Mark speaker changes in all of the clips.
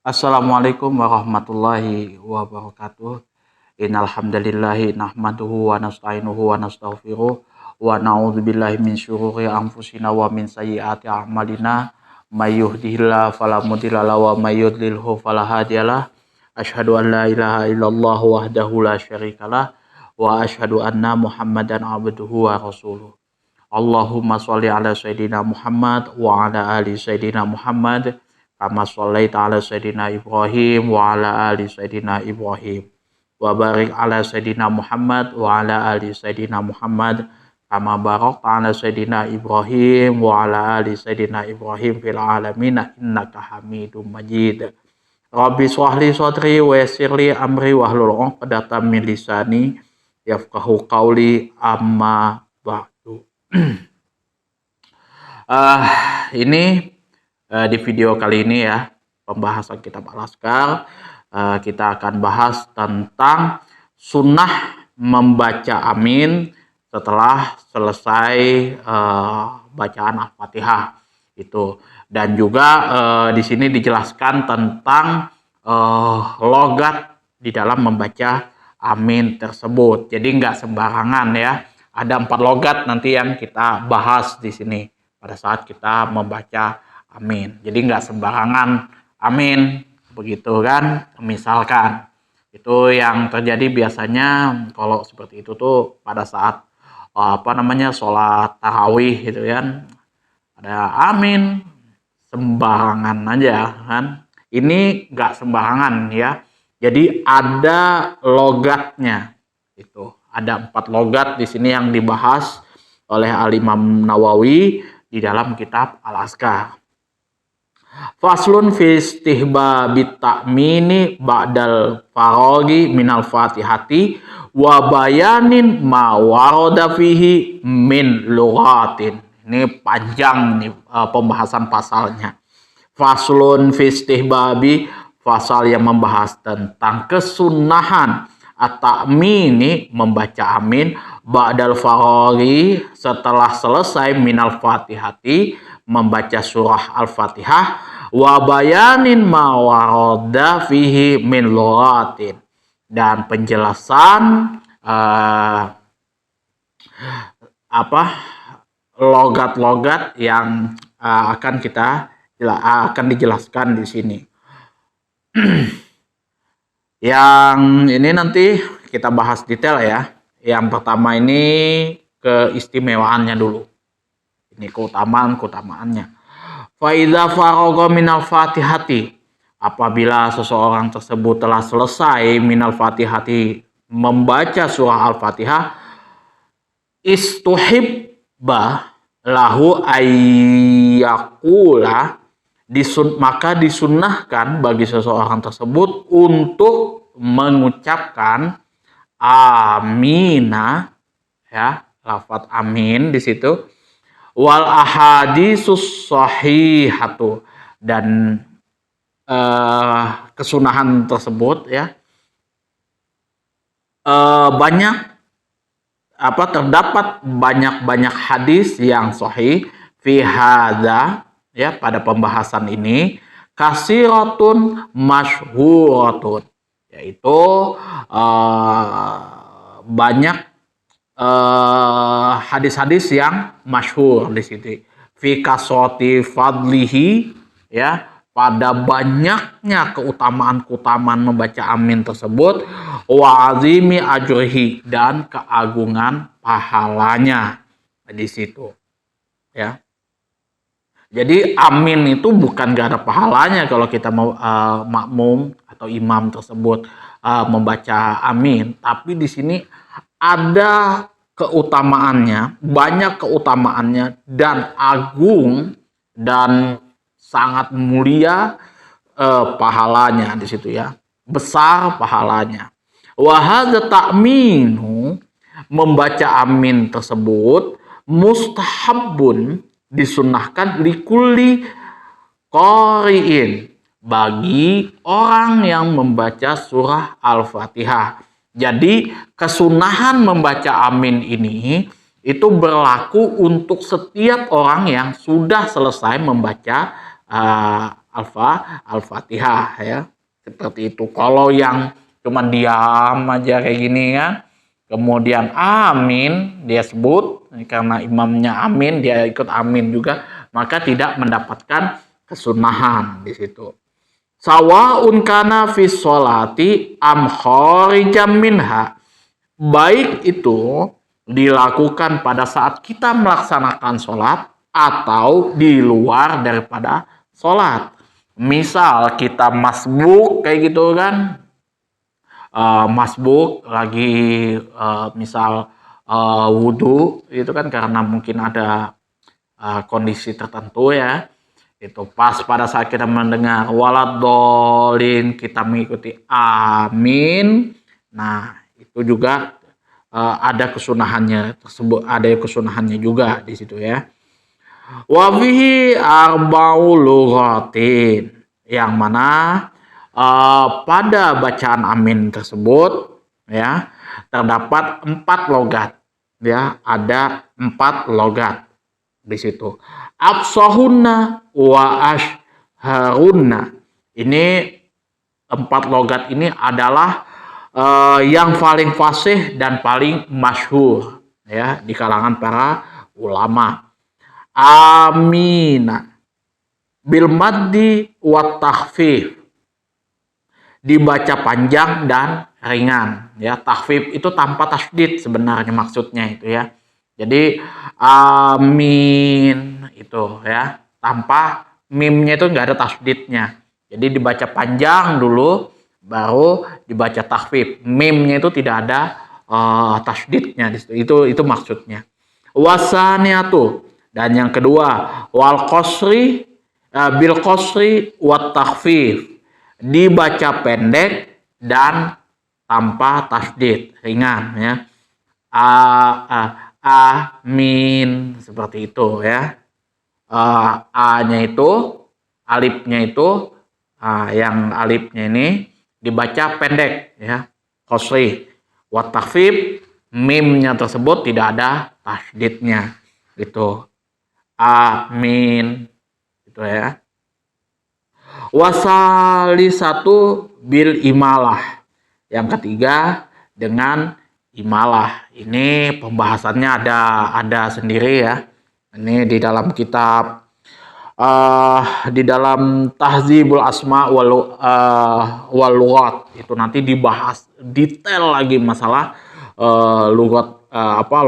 Speaker 1: Assalamualaikum warahmatullahi wabarakatuh. Innal hamdalillahi nahmaduhu wa nasta'inuhu wa nastaghfiruh wa na'udzubillahi min syururi anfusina wa min sayyiati a'malina. May yahdihillahu fala mudilla lahu wa may yudlilhu fala hadiyalah. Asyhadu an la ilaha illallah wahdahu la syarikalah wa asyhadu anna Muhammadan abduhu wa rasuluh. Allahumma sholli ala sayyidina Muhammad wa ala ali sayyidina Muhammad kama shallaita ala sayyidina Ibrahim wa ala ali sayyidina Ibrahim wa barik ala sayyidina Muhammad wa ala ali sayyidina Muhammad kama barakta ala sayyidina Ibrahim wa ala ali sayyidina Ibrahim fil alamin innaka Hamidum Majid. Rabbi shrah li sadri wa yassir li amri wahlul 'uqdatam min lisani yafqahu qawli amma ba'du. Ini di video kali ini ya, pembahasan kitab Al-Azkar, kita akan bahas tentang sunnah membaca amin setelah selesai bacaan Al-Fatihah itu, dan juga di sini dijelaskan tentang logat di dalam membaca amin tersebut. Jadi nggak sembarangan ya. Ada 4 logat nanti yang kita bahas di sini pada saat kita membaca amin. Jadi nggak sembarangan amin, begitu kan? Misalkan itu yang terjadi biasanya kalau seperti itu tuh pada saat sholat tarawih gitu kan, ada amin sembarangan aja kan. Ini nggak sembarangan ya. Jadi ada logatnya itu. Ada 4 logat di sini yang dibahas oleh Al-Imam Nawawi di dalam kitab Al-Azkar. Faslun fi istihbabit ta'mini ba'dal faraghi minal fatihati wa bayanin ma warada fihi min lughatin. Ini panjang nih pembahasan pasalnya. Faslun fi istihbabi, pasal yang membahas tentang kesunahan at-ta'mini membaca amin ba'dal faraghi setelah selesai minal fatihati membaca surah Al-Fatihah wa bayanin ma warada fihi min lughatin, dan penjelasan logat-logat yang akan dijelaskan di sini. Yang ini nanti kita bahas detail ya. Yang pertama ini keistimewaannya dulu. Ini keutamaannya. Fa idza faragha minal fatihati, apabila seseorang tersebut telah selesai minal fatihati membaca surah Al-Fatihah, istuhibba lahu ayyakula, maka disunnahkan bagi seseorang tersebut untuk mengucapkan amina ya, lafaz amin di situ, wal ahadisus sahihatu, dan kesunahan tersebut ya terdapat banyak hadis yang sahih fi hadza ya, pada pembahasan ini, kasiratun masyhuratun, yaitu banyak hadis-hadis yang masyhur di situ. Fi kasrati fadlihi ya, pada banyaknya keutamaan membaca amin tersebut, wa azimi ajrihi, dan keagungan pahalanya di situ ya. Jadi amin itu bukan gak ada pahalanya kalau kita mau makmum atau imam tersebut membaca amin, tapi di sini ada keutamaannya, banyak keutamaannya, dan agung dan sangat mulia pahalanya di situ ya, besar pahalanya. Wa hadza ta'minu, membaca amin tersebut, mustahabun, disunnahkan, likulli qari'in, bagi orang yang membaca surah Al-Fatihah. Jadi kesunahan membaca amin ini itu berlaku untuk setiap orang yang sudah selesai membaca Al-Fatihah ya. Seperti itu. Kalau yang cuman diam aja kayak gini kan, kemudian amin dia sebut, karena imamnya amin dia ikut amin juga, maka tidak mendapatkan kesunahan di situ. Sawaun kana fi sholati am kharijam minha. Baik itu dilakukan pada saat kita melaksanakan sholat atau di luar daripada sholat. Misal kita masbuk kayak gitu kan, masbuk lagi misal wudhu itu kan karena mungkin ada kondisi tertentu ya, itu pas pada saat kita mendengar waladolin kita mengikuti amin, nah itu juga ada kesunahannya tersebut, ada kesunahannya juga di situ ya. Wa fihi arba'u lughatin, yang mana pada bacaan amin tersebut ya terdapat 4 logat ya, ada 4 logat di situ. Absahunna wa ashharunna, ini 4 logat ini adalah yang paling fasih dan paling masyhur ya di kalangan para ulama. Amina bil maddi wa takhfif, dibaca panjang dan ringan ya. Takhfif itu tanpa tasydid sebenarnya maksudnya itu ya. Jadi amin itu ya tanpa mimnya itu enggak ada tasydidnya. Jadi dibaca panjang dulu baru dibaca takhfif. Mimnya itu tidak ada tasydidnya di situ. Itu maksudnya. Wasaniatu, dan yang kedua wal qasri bil qasri wat takhfif, dibaca pendek dan tanpa tasydid, ringan ya. Amin seperti itu ya. A-nya itu, alifnya itu, yang alifnya ini dibaca pendek ya, qasri. Wa takhfif, mimnya tersebut tidak ada tasydidnya gitu. Amin gitu ya. Wasalisatu bil imalah, yang ketiga dengan imalah. Ini pembahasannya ada sendiri ya. Ini di dalam kitab di dalam Tahdzibul Asma wal Lughat, itu nanti dibahas detail lagi masalah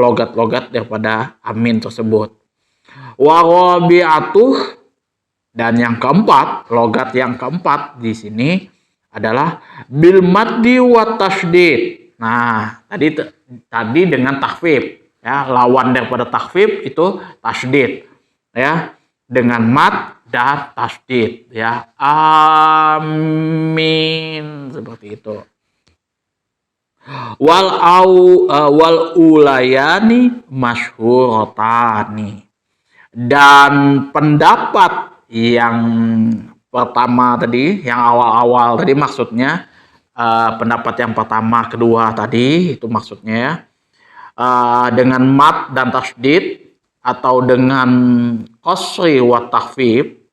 Speaker 1: logat-logat daripada amin tersebut. Wa rabi'atuh, dan yang keempat, logat yang keempat di sini adalah bil maddi wa tasydid. Nah, tadi dengan takhfif ya, lawan daripada takhfif itu tasydid ya, dengan mad dan tasydid ya. Amin seperti itu. Wal ulayani masyhurotani, dan pendapat yang pertama tadi, yang awal-awal tadi maksudnya, pendapat yang pertama, kedua tadi itu maksudnya ya, dengan mat dan tasydid atau dengan qasri wa takhfif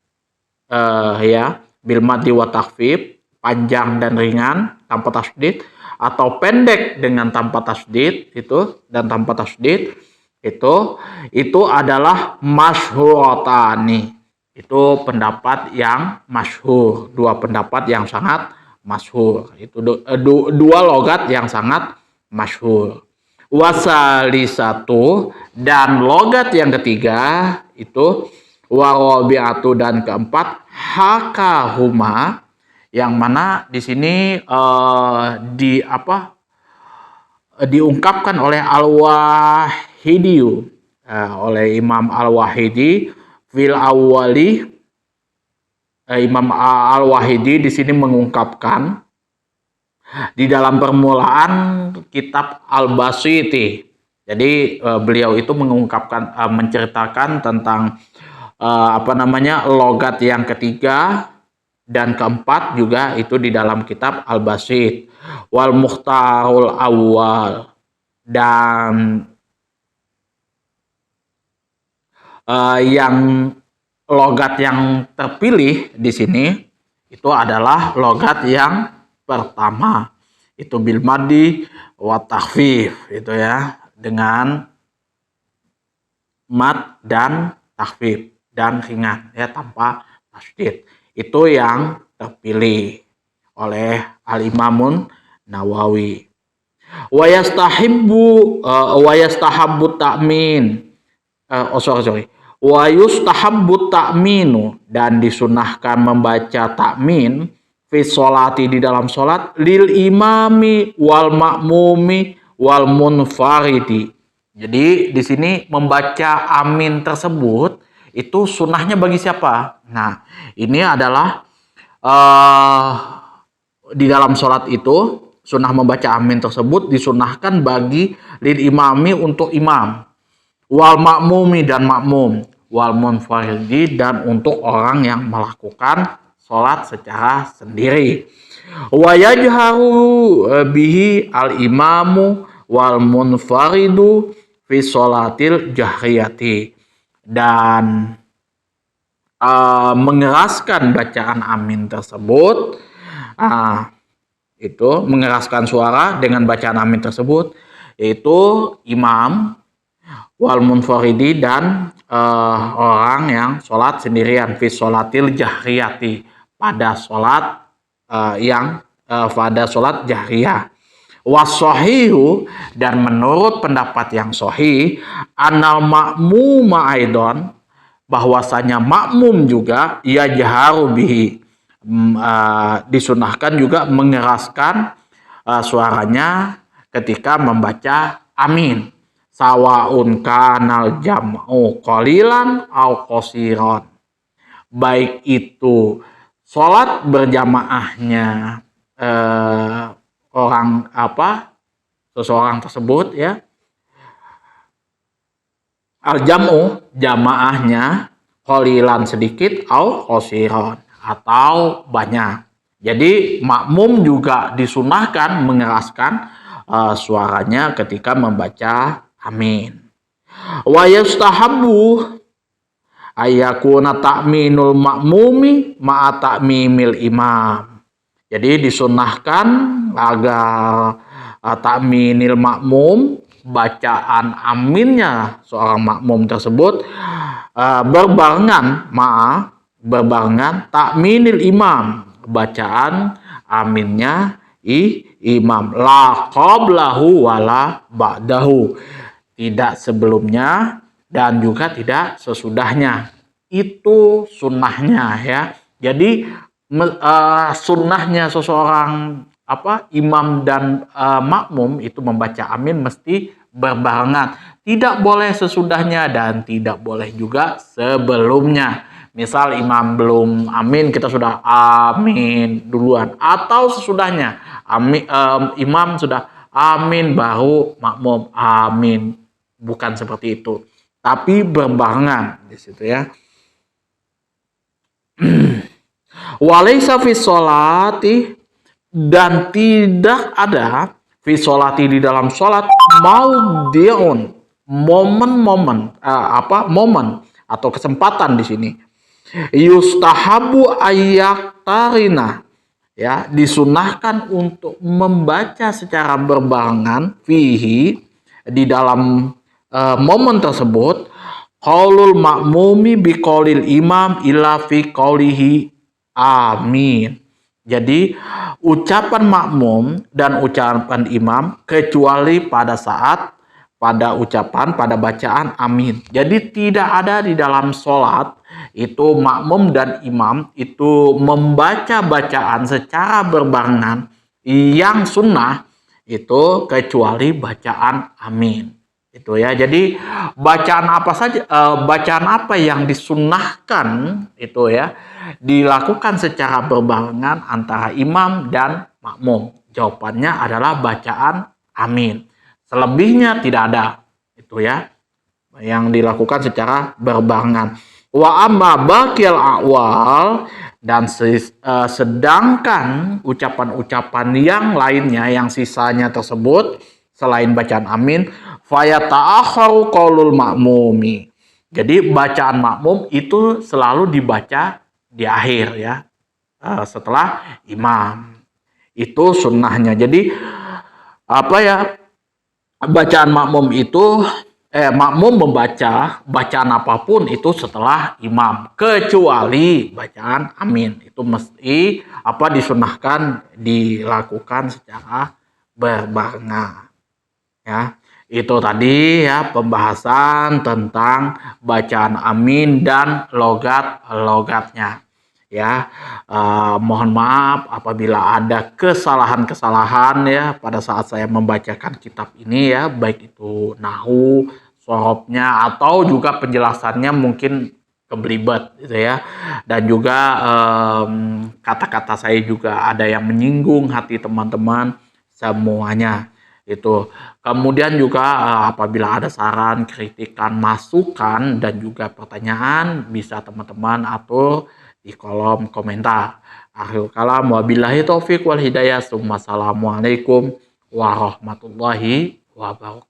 Speaker 1: ya, bil maddi wa takhfif, panjang dan ringan tanpa tasydid, atau pendek dengan tanpa tasydid itu dan tanpa tasydid itu adalah masyhurotani. Itu pendapat yang masyhur, dua pendapat yang sangat masyhur. Itu dua logat yang sangat masyhur. Wasalisatu, dan logat yang ketiga itu warabi'atu, dan keempat hakahuma, yang mana di sini diungkapkan oleh Al-Wahidi, oleh Imam Al-Wahidi fil awwali. Imam Al-Wahidi di sini mengungkapkan di dalam permulaan kitab Al-Basiti. Jadi beliau itu mengungkapkan, menceritakan tentang logat yang ketiga dan keempat juga itu di dalam kitab Al-Basit. Wal Mukhtarul Awwal, dan yang logat yang terpilih di sini itu adalah logat yang pertama, itu bil maddi wa takhfif, itu ya, dengan mad dan takhfif dan ringan ya, tanpa tasydid. Itu yang terpilih oleh Al-Imamun Nawawi. Wa yastahabbu ta'min. Wa yustahabbu ta'minu, dan disunahkan membaca takmin fi sholati, di dalam sholat, lil imami wal ma'mumi wal munfaridi. Jadi di sini membaca amin tersebut itu sunnahnya bagi siapa? Nah, ini adalah di dalam sholat itu sunnah membaca amin tersebut disunahkan bagi lil imami, untuk imam, wal ma'mumi, dan makmum, wal munfaridi, dan untuk orang yang melakukan sholat secara sendiri. Wa yajharu bihi al imamu wal munfaridu fi sholatil jahriyati, dan mengeraskan bacaan amin tersebut, itu mengeraskan suara dengan bacaan amin tersebut, yaitu imam, wal munfaridi, dan orang yang sholat sendirian, fi sholatil jahriyati, pada sholat pada sholat jahriyah. Wasohihu, dan menurut pendapat yang sahih, anal ma'muma aidon, bahwasanya makmum juga ya jaharu bihi, disunahkan juga mengeraskan suaranya ketika membaca amin, sawaun kanal jam'u qalilan au qasiran, baik itu sholat berjamaahnya seseorang tersebut ya, al jam'u, jamaahnya, qalilan, sedikit, au qasiran, atau banyak. Jadi makmum juga disunahkan mengeraskan suaranya ketika membaca amin. Wa yustahabbu ayyakuna ta'minul ma'mumi ma'a ta'mimil imam. Jadi disunahkan agar ta'minil makmum, bacaan aminnya seorang makmum tersebut, berbarengan ta'minil imam, bacaan aminnya imam, la qablahu wala ba'dahu, tidak sebelumnya dan juga tidak sesudahnya. Itu sunnahnya ya. Jadi sunnahnya seseorang imam dan makmum itu membaca amin mesti berbarengan. Tidak boleh sesudahnya dan tidak boleh juga sebelumnya. Misal imam belum amin, kita sudah amin duluan, atau sesudahnya imam sudah amin baru makmum amin. Bukan seperti itu, tapi berbarengan di situ ya. Walaysa fi sholati, dan tidak ada fi sholati, di dalam sholat, maudhi'un, momen atau kesempatan di sini, yustahabu ayyaktarina, ya, disunahkan untuk membaca secara berbarengan, fihi, di dalam momen tersebut, qaulul ma'mumi biqaulil imam ila fi qaulihi amin. Jadi ucapan makmum dan ucapan imam kecuali pada bacaan amin. Jadi tidak ada di dalam sholat itu makmum dan imam itu membaca bacaan secara berbarengan yang sunnah itu kecuali bacaan amin. Itu ya. Jadi bacaan apa yang disunnahkan itu ya dilakukan secara berbarengan antara imam dan makmum. Jawabannya adalah bacaan amin. Selebihnya tidak ada. Itu ya yang dilakukan secara berbarengan. Wa amma baqiyal a'wal, dan sedangkan ucapan-ucapan yang lainnya yang sisanya tersebut selain bacaan amin, fayata'akharu qaulul ma'mumi, Jadi bacaan makmum itu selalu dibaca di akhir ya, setelah imam. Itu sunnahnya. Jadi apa ya, bacaan makmum itu makmum membaca bacaan apapun itu setelah imam, kecuali bacaan amin. Itu mesti disunahkan dilakukan secara berbarengan ya. Itu tadi ya pembahasan tentang bacaan amin dan logat-logatnya ya. Mohon maaf apabila ada kesalahan-kesalahan ya pada saat saya membacakan kitab ini ya, baik itu nahu, sorobnya, atau juga penjelasannya mungkin kebelibet gitu ya. Dan juga kata-kata saya juga ada yang menyinggung hati teman-teman semuanya itu. Kemudian juga apabila ada saran, kritikan, masukan, dan juga pertanyaan, bisa teman-teman atur di kolom komentar. Akhirul kalam, wabillahi taufiq wal hidayah. Assalamualaikum warahmatullahi wabarakatuh.